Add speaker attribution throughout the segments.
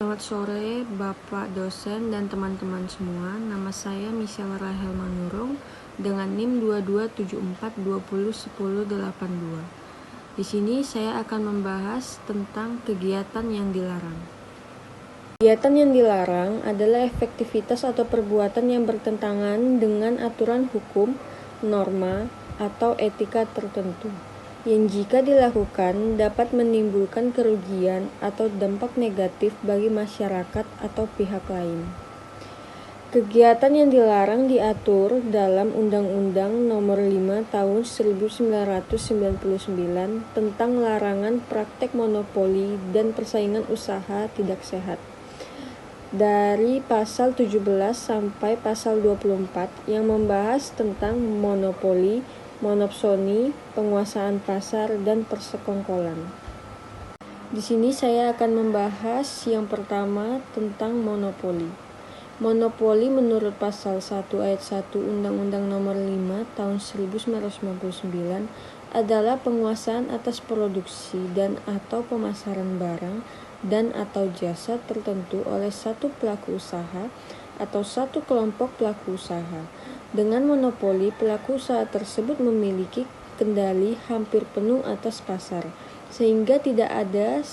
Speaker 1: Selamat sore Bapak dosen dan teman-teman semua. Nama saya Michelle Rahel Manurung dengan NIM 2274201082. Di sini saya akan membahas tentang kegiatan yang dilarang. Kegiatan yang dilarang adalah efektivitas atau perbuatan yang bertentangan dengan aturan hukum, norma, atau etika tertentu, yang jika dilakukan dapat menimbulkan kerugian atau dampak negatif bagi masyarakat atau pihak lain. Kegiatan yang dilarang diatur dalam Undang-Undang Nomor 5 Tahun 1999 tentang larangan praktek monopoli dan persaingan usaha tidak sehat. Dari pasal 17 sampai pasal 24 yang membahas tentang monopoli, monopsoni, penguasaan pasar, dan persekongkolan. Di sini saya akan membahas yang pertama tentang monopoli. Monopoli menurut pasal 1 ayat 1 Undang-Undang Nomor 5 Tahun 1999 adalah penguasaan atas produksi dan atau pemasaran barang dan atau jasa tertentu oleh satu pelaku usaha atau satu kelompok pelaku usaha. Dengan monopoli, pelaku usaha tersebut memiliki kendali hampir penuh atas pasar, sehingga tidak ada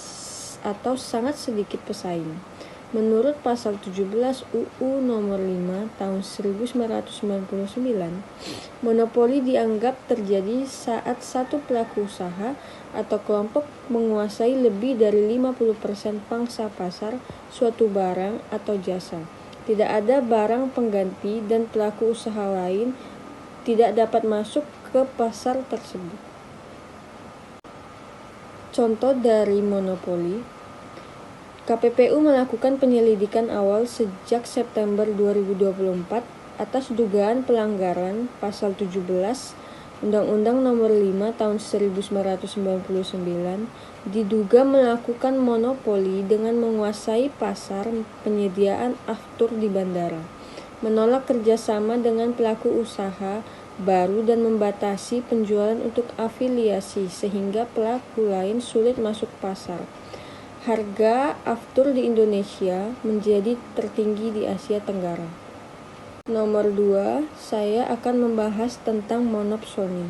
Speaker 1: atau sangat sedikit pesaing. Menurut pasal 17 UU Nomor 5 Tahun 1999, monopoli dianggap terjadi saat satu pelaku usaha atau kelompok menguasai lebih dari 50% pangsa pasar suatu barang atau jasa. Tidak ada barang pengganti dan pelaku usaha lain tidak dapat masuk ke pasar tersebut. Contoh dari monopoli: KPPU melakukan penyelidikan awal sejak September 2024 atas dugaan pelanggaran pasal 17 Undang-Undang Nomor 5 Tahun 1999 diduga melakukan monopoli dengan menguasai pasar penyediaan aftur di bandara, menolak kerjasama dengan pelaku usaha baru dan membatasi penjualan untuk afiliasi sehingga pelaku lain sulit masuk pasar. Harga aftur di Indonesia menjadi tertinggi di Asia Tenggara. Nomor 2, saya akan membahas tentang monopsoni.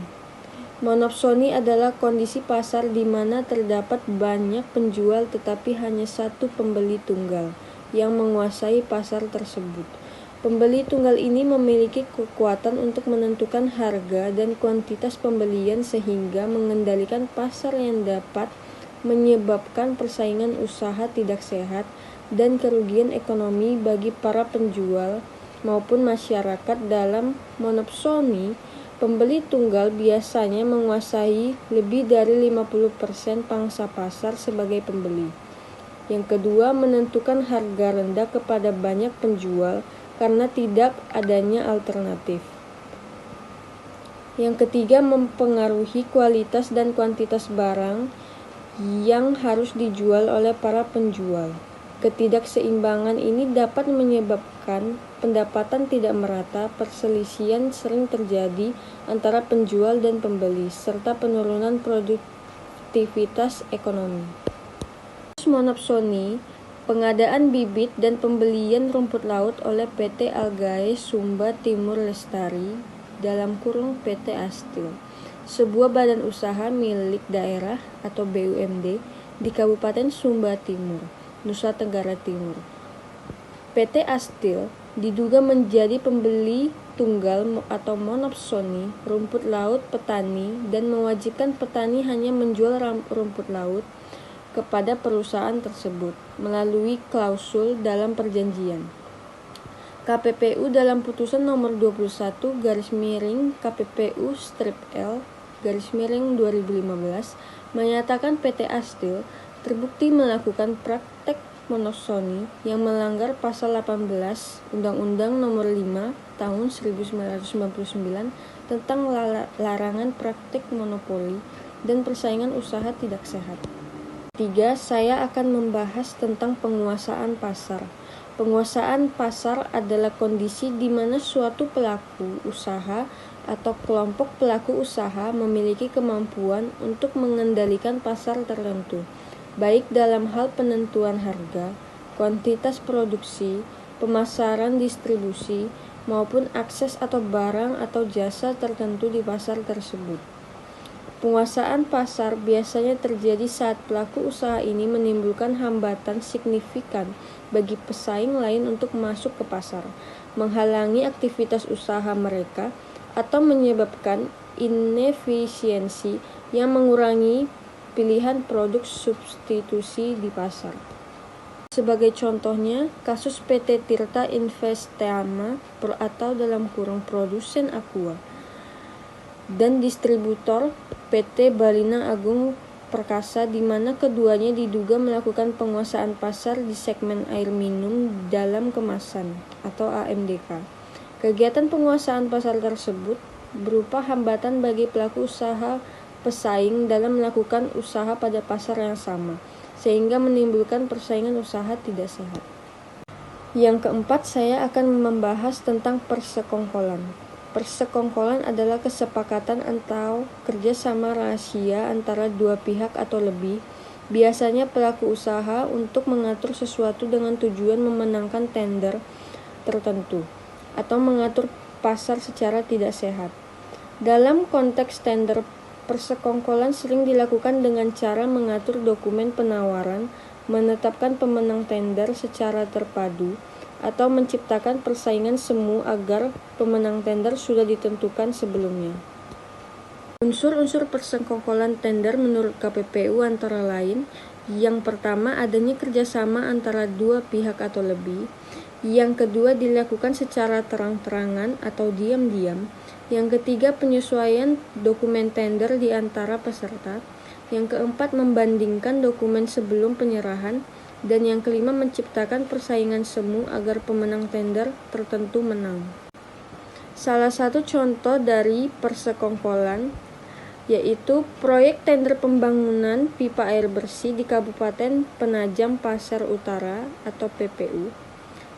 Speaker 1: Monopsoni adalah kondisi pasar di mana terdapat banyak penjual tetapi hanya satu pembeli tunggal yang menguasai pasar tersebut. Pembeli tunggal ini memiliki kekuatan untuk menentukan harga dan kuantitas pembelian sehingga mengendalikan pasar yang dapat menyebabkan persaingan usaha tidak sehat dan kerugian ekonomi bagi para penjual maupun masyarakat. Dalam monopsoni, pembeli tunggal biasanya menguasai lebih dari 50% pangsa pasar sebagai pembeli. Yang kedua, menentukan harga rendah kepada banyak penjual karena tidak adanya alternatif. Yang ketiga, mempengaruhi kualitas dan kuantitas barang yang harus dijual oleh para penjual. Ketidakseimbangan ini dapat menyebabkan pendapatan tidak merata, perselisihan sering terjadi antara penjual dan pembeli, serta penurunan produktivitas ekonomi. Monopsoni, pengadaan bibit dan pembelian rumput laut oleh PT Algae Sumba Timur Lestari (PT Astil), sebuah badan usaha milik daerah atau BUMD di Kabupaten Sumba Timur, Nusa Tenggara Timur. PT Astil diduga menjadi pembeli tunggal atau monopsoni rumput laut petani dan mewajibkan petani hanya menjual rumput laut kepada perusahaan tersebut melalui klausul dalam perjanjian. KPPU dalam putusan nomor 21 /KPPU/L/2015 menyatakan PT Astil terbukti melakukan praktek monopsoni yang melanggar pasal 18 Undang-Undang Nomor 5 Tahun 1999 tentang larangan praktek monopoli dan persaingan usaha tidak sehat. 3. Saya akan membahas tentang penguasaan pasar. Penguasaan pasar adalah kondisi di mana suatu pelaku usaha atau kelompok pelaku usaha memiliki kemampuan untuk mengendalikan pasar tertentu, baik dalam hal penentuan harga, kuantitas produksi, pemasaran distribusi, maupun akses atau barang atau jasa tertentu di pasar tersebut. Penguasaan pasar biasanya terjadi saat pelaku usaha ini menimbulkan hambatan signifikan bagi pesaing lain untuk masuk ke pasar, menghalangi aktivitas usaha mereka, atau menyebabkan inefisiensi yang mengurangi pilihan produk substitusi di pasar. Sebagai contohnya, kasus PT Tirta Investama atau produsen Aqua dan distributor PT Balina Agung Perkasa, di mana keduanya diduga melakukan penguasaan pasar di segmen air minum dalam kemasan atau AMDK. Kegiatan penguasaan pasar tersebut berupa hambatan bagi pelaku usaha pesaing dalam melakukan usaha pada pasar yang sama, sehingga menimbulkan persaingan usaha tidak sehat. Yang keempat, saya akan membahas tentang persekongkolan. Persekongkolan adalah kesepakatan atau kerjasama rahasia antara dua pihak atau lebih, biasanya pelaku usaha, untuk mengatur sesuatu dengan tujuan memenangkan tender tertentu atau mengatur pasar secara tidak sehat. Dalam konteks tender, persekongkolan sering dilakukan dengan cara mengatur dokumen penawaran, menetapkan pemenang tender secara terpadu, atau menciptakan persaingan semu agar pemenang tender sudah ditentukan sebelumnya. Unsur-unsur persekongkolan tender menurut KPPU antara lain: yang pertama, adanya kerjasama antara dua pihak atau lebih. Yang kedua, dilakukan secara terang-terangan atau diam-diam. Yang ketiga, penyesuaian dokumen tender di antara peserta. Yang keempat, membandingkan dokumen sebelum penyerahan. Dan yang kelima, menciptakan persaingan semu agar pemenang tender tertentu menang. Salah satu contoh dari persekongkolan yaitu proyek tender pembangunan pipa air bersih di Kabupaten Penajam Pasir Utara atau PPU,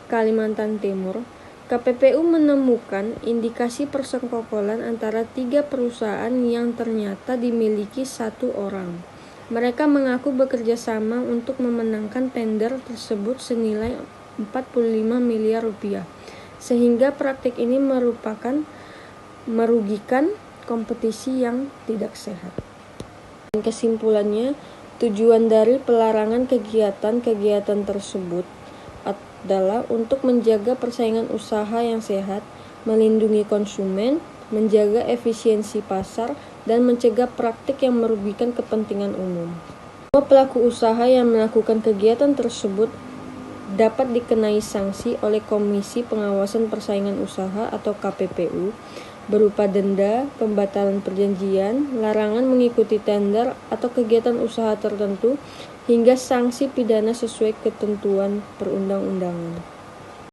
Speaker 1: Kalimantan Timur. KPPU menemukan indikasi persekongkolan antara 3 perusahaan yang ternyata dimiliki satu orang. Mereka mengaku bekerja sama untuk memenangkan tender tersebut senilai 45 miliar rupiah, sehingga praktik ini merugikan kompetisi yang tidak sehat. Dan kesimpulannya, tujuan dari pelarangan kegiatan-kegiatan tersebut adalah untuk menjaga persaingan usaha yang sehat, melindungi konsumen, menjaga efisiensi pasar, dan mencegah praktik yang merugikan kepentingan umum. Semua pelaku usaha yang melakukan kegiatan tersebut dapat dikenai sanksi oleh Komisi Pengawasan Persaingan Usaha atau KPPU berupa denda, pembatalan perjanjian, larangan mengikuti tender atau kegiatan usaha tertentu, hingga sanksi pidana sesuai ketentuan perundang-undangan.